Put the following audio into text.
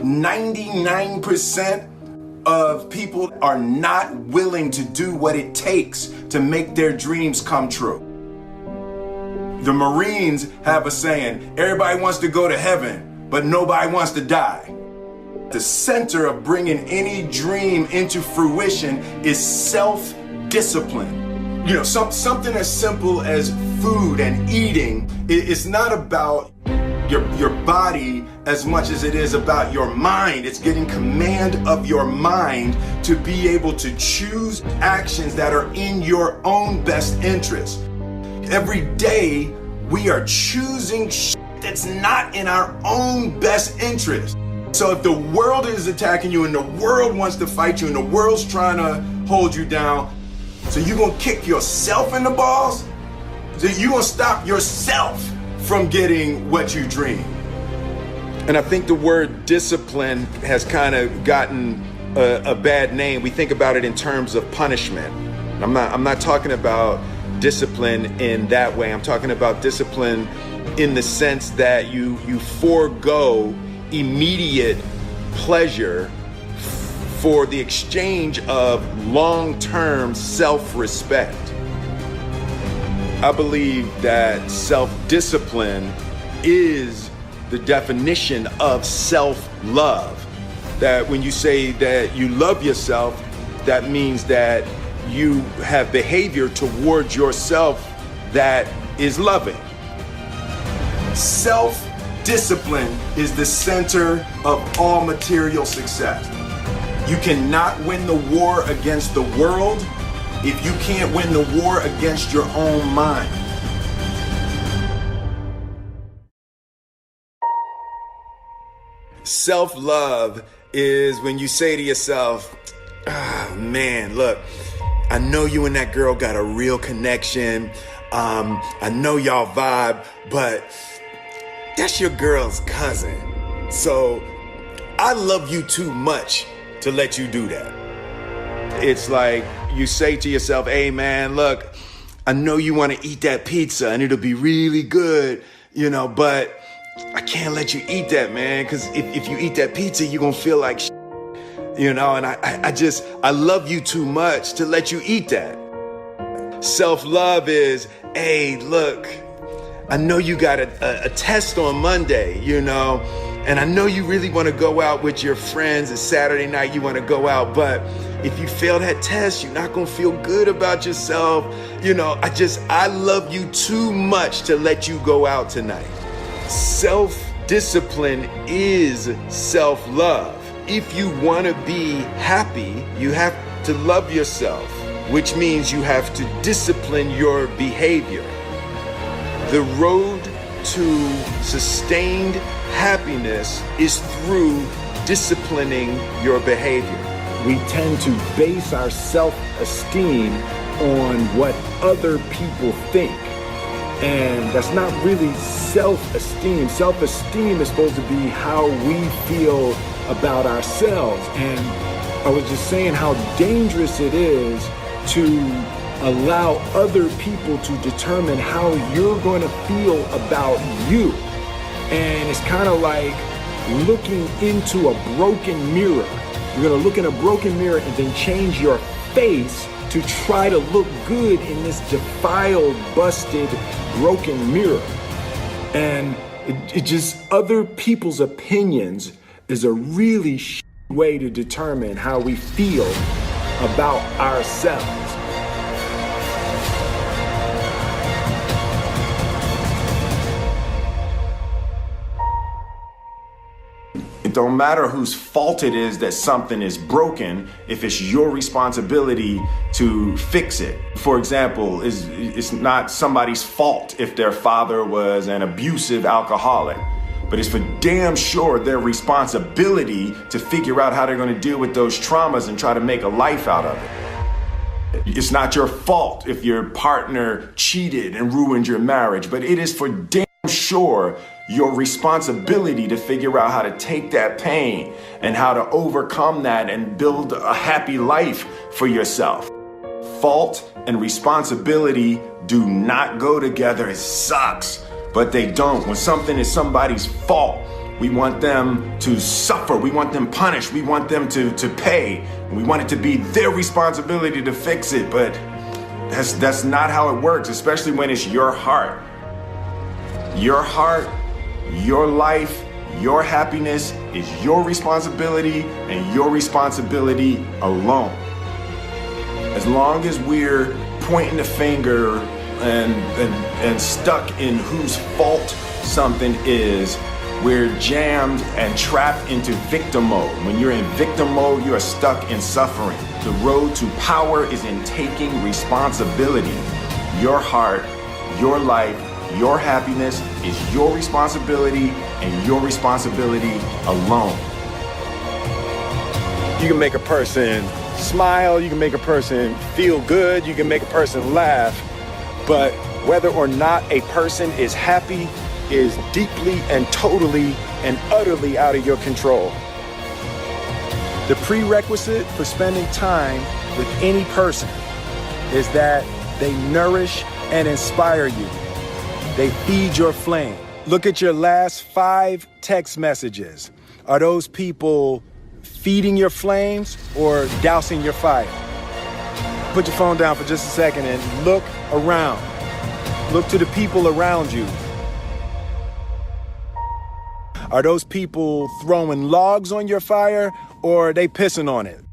99% of people are not willing to do what it takes to make their dreams come true. The Marines have a saying, everybody wants to go to heaven, but nobody wants to die. The center of bringing any dream into fruition is self-discipline. You know, something as simple as food and eating. It's not about your body as much as it is about your mind. It's getting command of your mind to be able to choose actions that are in your own best interest. Every day we are choosing that's not in our own best interest. So if the world is attacking you and the world wants to fight you and the world's trying to hold you down, so you're gonna kick yourself in the balls? So you're gonna stop yourself from getting what you dream. And I think the word discipline has kind of gotten a bad name. We think about it in terms of punishment. I'm not talking about discipline in that way. I'm talking about discipline in the sense that you forego immediate pleasure for the exchange of long-term self-respect. I believe that self-discipline is the definition of self-love. That when you say that you love yourself, that means that you have behavior towards yourself that is loving. Self-discipline is the center of all material success. You cannot win the war against the world if you can't win the war against your own mind. Self-love is when you say to yourself, man, look, I know you and that girl got a real connection. I know y'all vibe, but that's your girl's cousin. So I love you too much to let you do that. It's like you say to yourself, hey man, look, I know you want to eat that pizza and it'll be really good, you know, but I can't let you eat that, man, because if you eat that pizza, you're going to feel like shit, you know, and I love you too much to let you eat that. Self-love is, hey, look, I know you got a test on Monday, you know, and I know you really want to go out with your friends. It's Saturday night, you want to go out, but if you fail that test, you're not going to feel good about yourself. You know, I love you too much to let you go out tonight. Self-discipline is self-love. If you want to be happy, you have to love yourself, which means you have to discipline your behavior. The road to sustained happiness is through disciplining your behavior. We tend to base our self-esteem on what other people think. And that's not really self-esteem. Self-esteem is supposed to be how we feel about ourselves. And I was just saying how dangerous it is to allow other people to determine how you're going to feel about you. And it's kind of like looking into a broken mirror. You're going to look in a broken mirror and then change your face to try to look good in this defiled, busted, broken mirror. And it just, other people's opinions is a really way to determine how we feel about ourselves. It don't matter whose fault it is that something is broken if it's your responsibility to fix it. For example, it's not somebody's fault if their father was an abusive alcoholic, but it's for damn sure their responsibility to figure out how they're going to deal with those traumas and try to make a life out of it. It's not your fault if your partner cheated and ruined your marriage, but it is for damn sure your responsibility to figure out how to take that pain and how to overcome that and build a happy life for yourself. Fault and responsibility do not go together. It sucks, but they don't. When something is somebody's fault, We want them to suffer. We want them punished. We want them to pay. We want it to be their responsibility to fix it. But that's not how it works, especially when it's your heart. Your heart, your life, your happiness is your responsibility and your responsibility alone. As long as we're pointing the finger and stuck in whose fault something is, we're jammed and trapped into victim mode. When you're in victim mode, you are stuck in suffering. The road to power is in taking responsibility. Your heart, your life, your happiness is your responsibility and your responsibility alone. You can make a person smile, you can make a person feel good, you can make a person laugh, but whether or not a person is happy is deeply and totally and utterly out of your control. The prerequisite for spending time with any person is that they nourish and inspire you. They feed your flame. Look at your last 5 text messages. Are those people feeding your flames or dousing your fire? Put your phone down for just a second and look around. Look to the people around you. Are those people throwing logs on your fire or are they pissing on it?